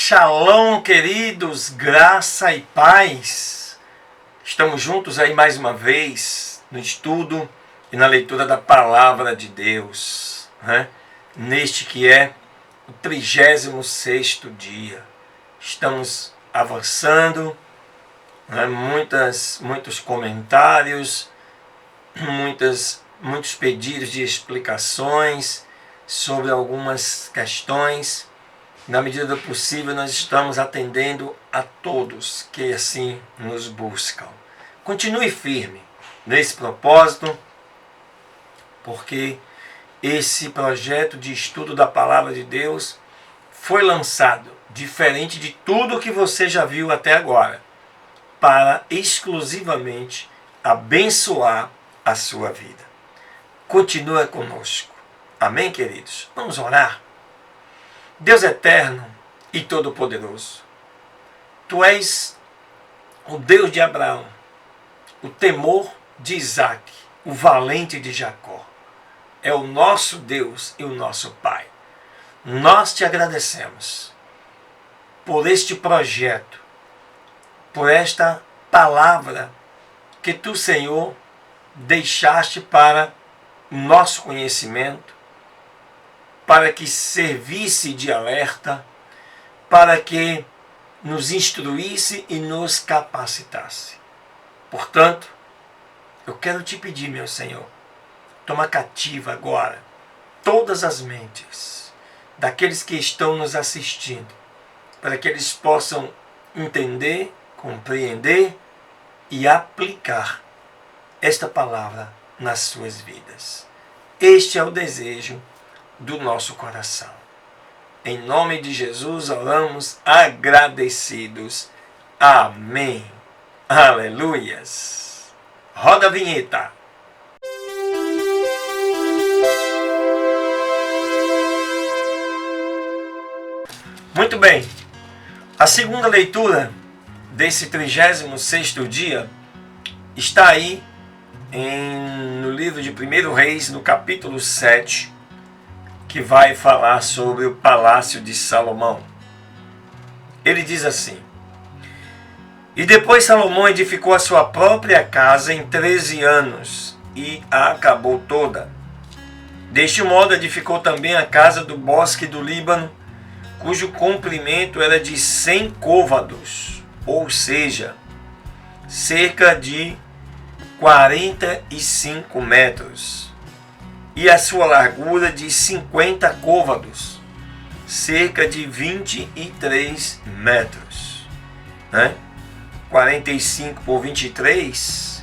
Shalom, queridos, graça e paz. Estamos juntos aí mais uma vez no estudo e na leitura da Palavra de Deus, né? Neste que é o 36º dia. Estamos avançando, né? Muitos comentários, muitos pedidos de explicações sobre algumas questões. Na medida do possível, nós estamos atendendo a todos que assim nos buscam. Continue firme nesse propósito, porque esse projeto de estudo da Palavra de Deus foi lançado, diferente de tudo que você já viu até agora, para exclusivamente abençoar a sua vida. Continua conosco. Amém, queridos? Vamos orar. Deus eterno e todo-poderoso, Tu és o Deus de Abraão, o temor de Isaac, o valente de Jacó. É o nosso Deus e o nosso Pai. Nós te agradecemos por este projeto, por esta palavra que Tu, Senhor, deixaste para o nosso conhecimento, para que servisse de alerta, para que nos instruísse e nos capacitasse. Portanto, eu quero te pedir, meu Senhor, toma cativa agora todas as mentes daqueles que estão nos assistindo, para que eles possam entender, compreender e aplicar esta palavra nas suas vidas. Este é o desejo do nosso coração. Em nome de Jesus oramos agradecidos. Amém. Aleluias. Roda a vinheta. Muito bem. A segunda leitura desse 36º dia está aí no livro de 1 Reis, no capítulo 7, que vai falar sobre o palácio de Salomão. Ele diz assim: E depois Salomão edificou a sua própria casa em 13 anos, e a acabou toda. Deste modo edificou também a casa do bosque do Líbano, cujo comprimento era de 100 côvados, ou seja, cerca de 45 metros. E a sua largura de 50 côvados, cerca de 23 metros. 45 por 23,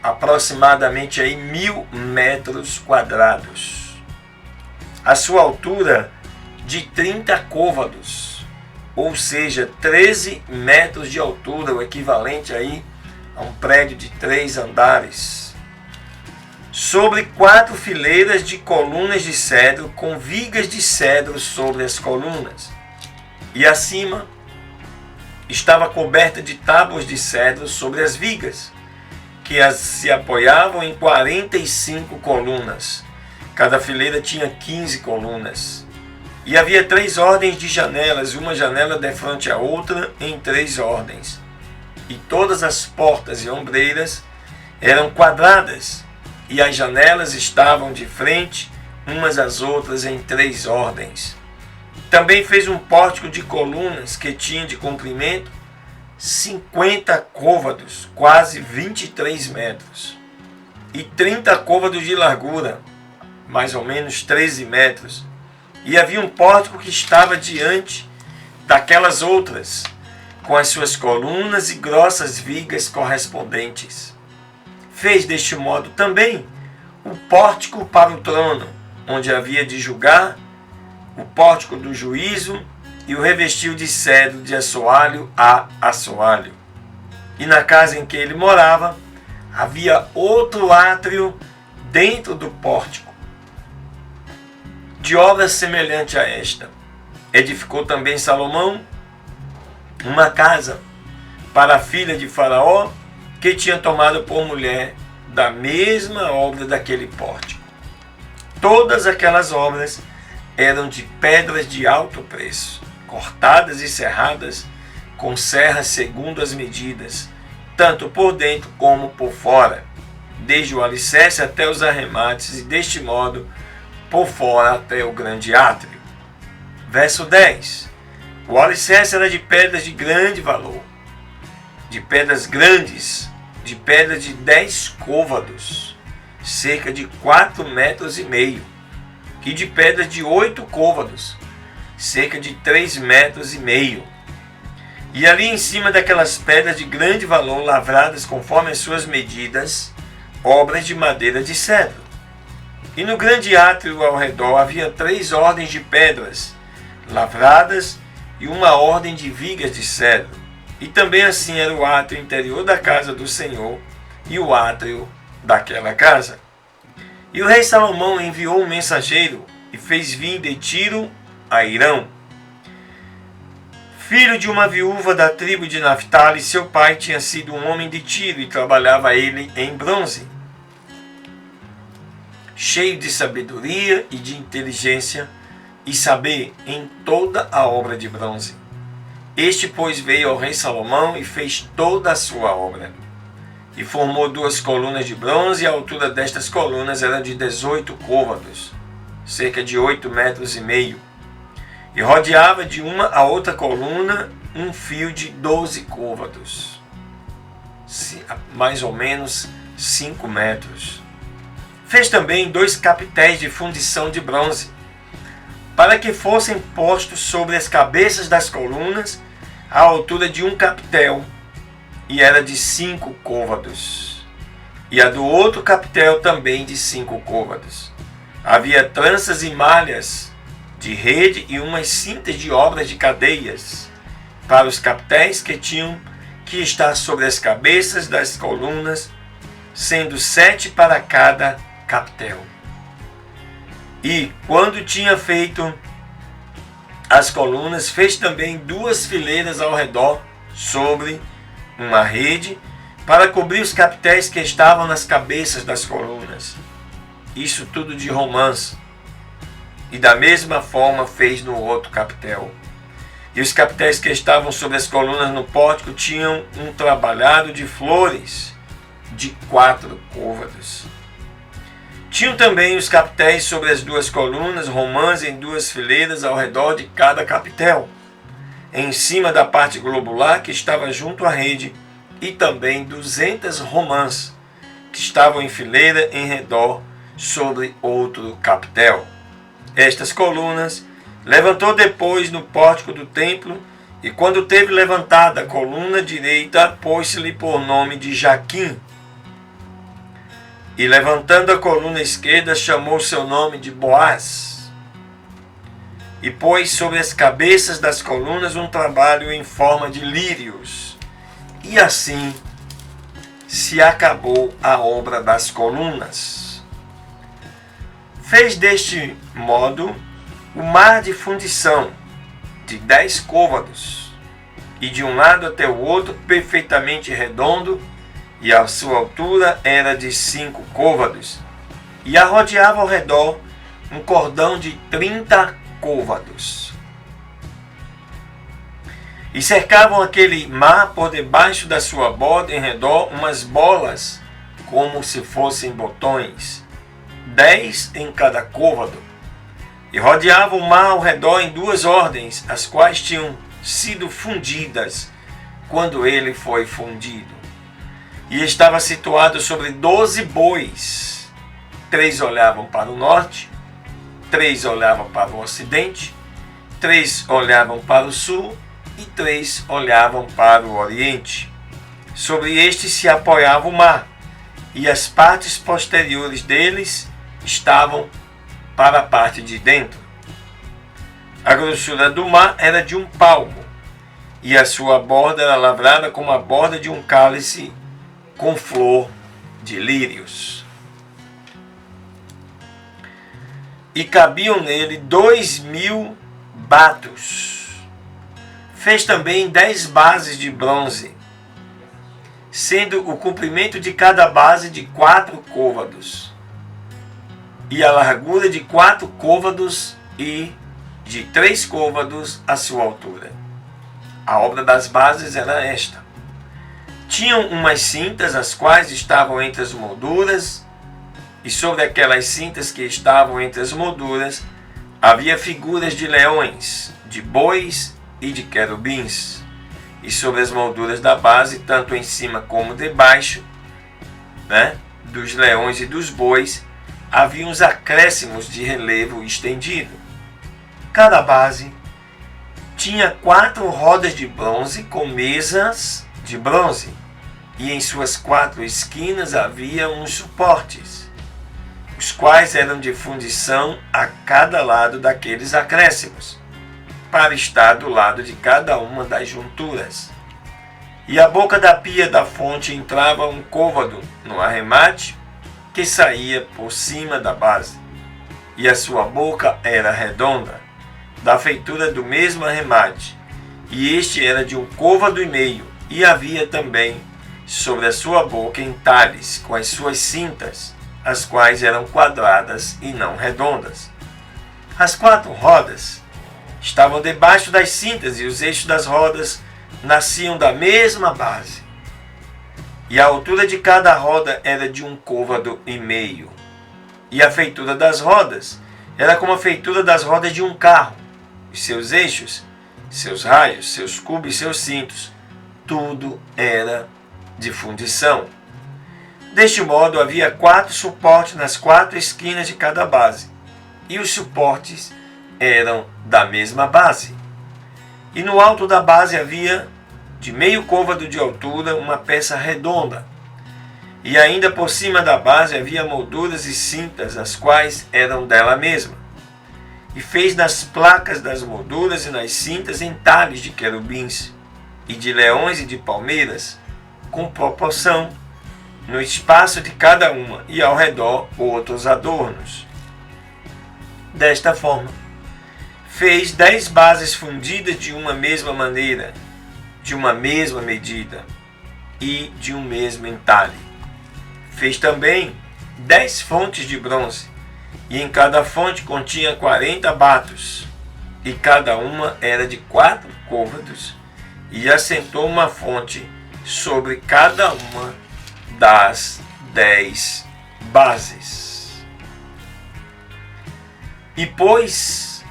aproximadamente aí 1000 metros quadrados. A sua altura de 30 côvados, ou seja, 13 metros de altura, o equivalente aí a um prédio de 3 andares. Sobre 4 fileiras de colunas de cedro, com vigas de cedro sobre as colunas. E acima estava coberta de tábuas de cedro sobre as vigas, que se apoiavam em 45 colunas. Cada fileira tinha 15 colunas. E havia 3 ordens de janelas, uma janela defronte à outra, em 3 ordens. E todas as portas e ombreiras eram quadradas, e as janelas estavam de frente umas às outras em 3 ordens. Também fez um pórtico de colunas que tinha de comprimento 50 côvados, quase 23 metros, e 30 côvados de largura, mais ou menos 13 metros. E havia um pórtico que estava diante daquelas outras, com as suas colunas e grossas vigas correspondentes. Fez deste modo também o pórtico para o trono, onde havia de julgar, o pórtico do juízo, e o revestiu de cedro de assoalho a assoalho. E na casa em que ele morava, havia outro átrio dentro do pórtico, de obra semelhante a esta. Edificou também Salomão uma casa para a filha de Faraó, que tinha tomado por mulher da mesma obra daquele pórtico. Todas aquelas obras eram de pedras de alto preço, cortadas e serradas com serras segundo as medidas, tanto por dentro como por fora, desde o alicerce até os arremates, e deste modo por fora até o grande átrio. Verso 10. O alicerce era de pedras de grande valor, de pedras grandes, de pedras de 10 côvados, cerca de 4,5 metros, e de pedras de 8 côvados, cerca de 3,5 metros. E ali em cima daquelas pedras de grande valor, lavradas conforme as suas medidas, obras de madeira de cedro. E no grande átrio ao redor havia 3 ordens de pedras lavradas e uma ordem de vigas de cedro. E também assim era o átrio interior da casa do Senhor e o átrio daquela casa. E o rei Salomão enviou um mensageiro e fez vir de Tiro a Irão, filho de uma viúva da tribo de Naphtali. Seu pai tinha sido um homem de Tiro e trabalhava ele em bronze, cheio de sabedoria e de inteligência e saber em toda a obra de bronze. Este, pois, veio ao rei Salomão e fez toda a sua obra. E formou 2 colunas de bronze, e a altura destas colunas era de 18 côvados, cerca de 8,5 metros. E rodeava de uma a outra coluna um fio de 12 côvados, mais ou menos 5 metros. Fez também 2 capitéis de fundição de bronze, para que fossem postos sobre as cabeças das colunas, à altura de um capitel, e era de 5 côvados. E a do outro capitel também de 5 côvados. Havia tranças e malhas de rede e umas cintas de obras de cadeias para os capitéis que tinham que estar sobre as cabeças das colunas, sendo 7 para cada capitel. E quando tinha feito as colunas, fez também 2 fileiras ao redor sobre uma rede para cobrir os capitéis que estavam nas cabeças das colunas. Isso tudo de romãs. E da mesma forma fez no outro capitel. E os capitéis que estavam sobre as colunas no pórtico tinham um trabalhado de flores de 4 côvados. Tinham também os capitéis sobre as 2 colunas, romãs em 2 fileiras ao redor de cada capitel, em cima da parte globular que estava junto à rede, e também 200 romãs que estavam em fileira em redor sobre outro capitel. Estas colunas levantou depois no pórtico do templo, e quando teve levantada a coluna direita, pôs-lhe por nome de Jaquim. E levantando a coluna esquerda, chamou seu nome de Boaz. E pôs sobre as cabeças das colunas um trabalho em forma de lírios. E assim se acabou a obra das colunas. Fez deste modo o mar de fundição de 10 côvados, e de um lado até o outro perfeitamente redondo, e a sua altura era de 5 côvados, e a rodeava ao redor um cordão de 30 côvados. E cercavam aquele mar por debaixo da sua borda em redor umas bolas, como se fossem botões, 10 em cada côvado. E rodeavam o mar ao redor em 2 ordens, as quais tinham sido fundidas quando ele foi fundido. E estava situado sobre 12 bois. 3 olhavam para o norte, 3 olhavam para o ocidente, 3 olhavam para o sul e 3 olhavam para o oriente. Sobre este se apoiava o mar, e as partes posteriores deles estavam para a parte de dentro. A grossura do mar era de 1 palmo, e a sua borda era lavrada como a borda de um cálice com flor de lírios. E cabiam nele 2.000 batos. Fez também 10 bases de bronze, sendo o comprimento de cada base de 4 côvados, e a largura de 4 côvados, e de 3 côvados a sua altura. A obra das bases era esta. Tinham umas cintas, as quais estavam entre as molduras, e sobre aquelas cintas que estavam entre as molduras havia figuras de leões, de bois e de querubins. E sobre as molduras da base, tanto em cima como debaixo, dos leões e dos bois, havia uns acréscimos de relevo estendido. Cada base tinha 4 rodas de bronze com mesas de bronze, e em suas 4 esquinas havia uns suportes, os quais eram de fundição a cada lado daqueles acréscimos, para estar do lado de cada uma das junturas. E a boca da pia da fonte entrava um côvado no arremate que saía por cima da base, e a sua boca era redonda, da feitura do mesmo arremate, e este era de 1 côvado e meio, e havia também sobre a sua boca entalhes com as suas cintas, as quais eram quadradas e não redondas. As 4 rodas estavam debaixo das cintas, e os eixos das rodas nasciam da mesma base. E a altura de cada roda era de 1 côvado e meio. E a feitura das rodas era como a feitura das rodas de um carro. Os seus eixos, seus raios, seus cubos e seus cintos, tudo era de fundição. Deste modo, havia 4 suportes nas 4 esquinas de cada base, e os suportes eram da mesma base. E no alto da base havia, de meio côvado de altura, uma peça redonda. E ainda por cima da base havia molduras e cintas, as quais eram dela mesma. E fez nas placas das molduras e nas cintas entalhes de querubins, e de leões e de palmeiras, com proporção, no espaço de cada uma, e ao redor outros adornos. Desta forma, fez 10 bases fundidas de uma mesma maneira, de uma mesma medida e de um mesmo entalhe. Fez também 10 fontes de bronze, e em cada fonte continha 40 batos, e cada uma era de 4 côvados, e assentou uma fonte sobre cada uma das 10 bases. E pôs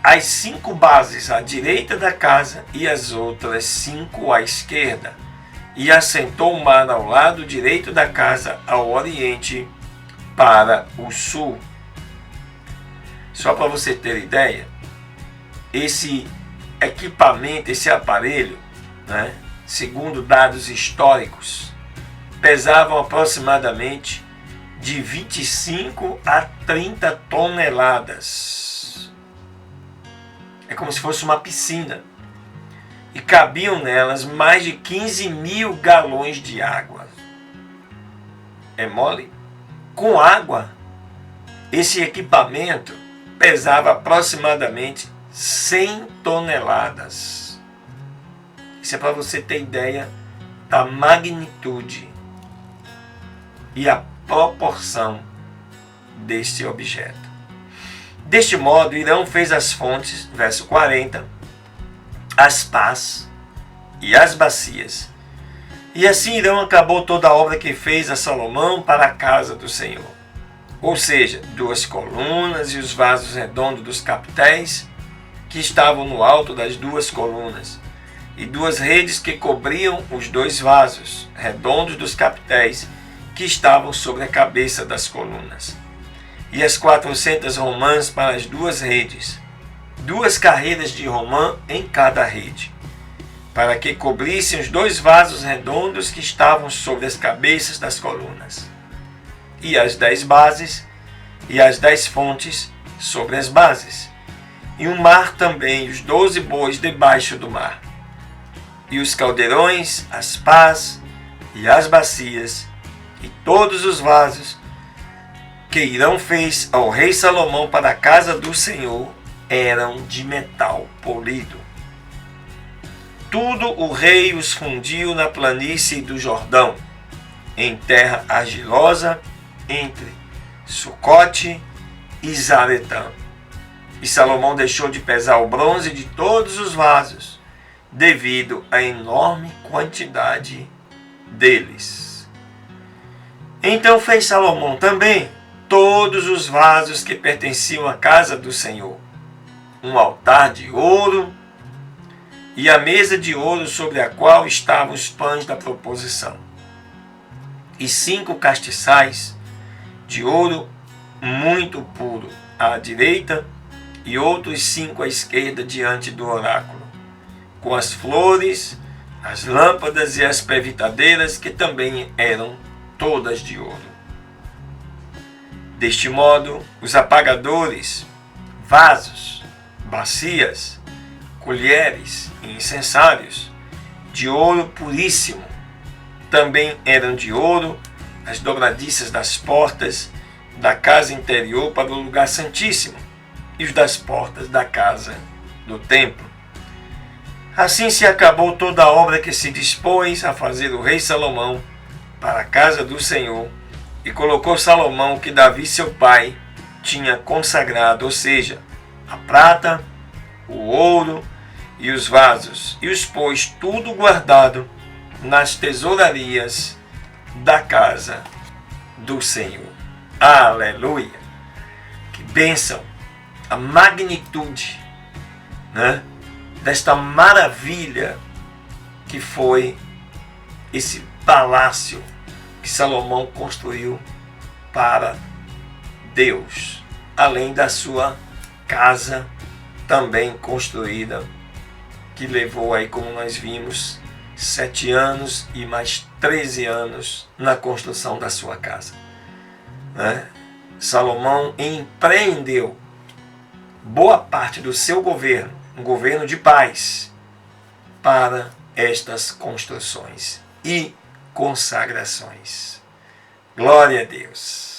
as 5 bases à direita da casa e as outras 5 à esquerda, e assentou o mar ao lado direito da casa, ao oriente, para o sul. Só para você ter ideia, esse equipamento, esse aparelho, segundo dados históricos, pesavam aproximadamente de 25 a 30 toneladas. É como se fosse uma piscina. E cabiam nelas mais de 15.000 galões de água. É mole? Com água, esse equipamento pesava aproximadamente 100 toneladas. Isso é para você ter ideia da magnitude e a proporção deste objeto. Deste modo, Irão fez as fontes, verso 40, as pás e as bacias. E assim Irão acabou toda a obra que fez a Salomão para a casa do Senhor. Ou seja, 2 colunas e os vasos redondos dos capitéis que estavam no alto das 2 colunas, e 2 redes que cobriam os 2 vasos redondos dos capitéis que estavam sobre a cabeça das colunas, e as 400 romãs para as 2 redes, 2 carreiras de romã em cada rede, para que cobrissem os 2 vasos redondos que estavam sobre as cabeças das colunas, e as 10 bases e as 10 fontes sobre as bases, e o mar também, os 12 bois debaixo do mar, e os caldeirões, as pás e as bacias, e todos os vasos que Irão fez ao rei Salomão para a casa do Senhor eram de metal polido. Tudo o rei os fundiu na planície do Jordão, em terra argilosa, entre Sucote e Zaretã. E Salomão deixou de pesar o bronze de todos os vasos, devido à enorme quantidade deles. Então fez Salomão também todos os vasos que pertenciam à casa do Senhor, um altar de ouro e a mesa de ouro sobre a qual estavam os pães da proposição, e 5 castiçais de ouro muito puro à direita e outros 5 à esquerda diante do oráculo, com as flores, as lâmpadas e as pevitadeiras, que também eram todas de ouro. Deste modo, os apagadores, vasos, bacias, colheres e incensários, de ouro puríssimo, também eram de ouro as dobradiças das portas da casa interior para o lugar santíssimo e os das portas da casa do templo. Assim se acabou toda a obra que se dispôs a fazer o rei Salomão para a casa do Senhor, e colocou Salomão o que Davi seu pai tinha consagrado, ou seja, a prata, o ouro e os vasos, e os pôs tudo guardado nas tesourarias da casa do Senhor. Aleluia! Que bênção! A magnitude, né, desta maravilha que foi esse palácio que Salomão construiu para Deus, além da sua casa também construída, que levou aí, como nós vimos, 7 anos e mais 13 anos na construção da sua casa, né? Salomão empreendeu boa parte do seu governo, um governo de paz, para estas construções e consagrações. Glória a Deus.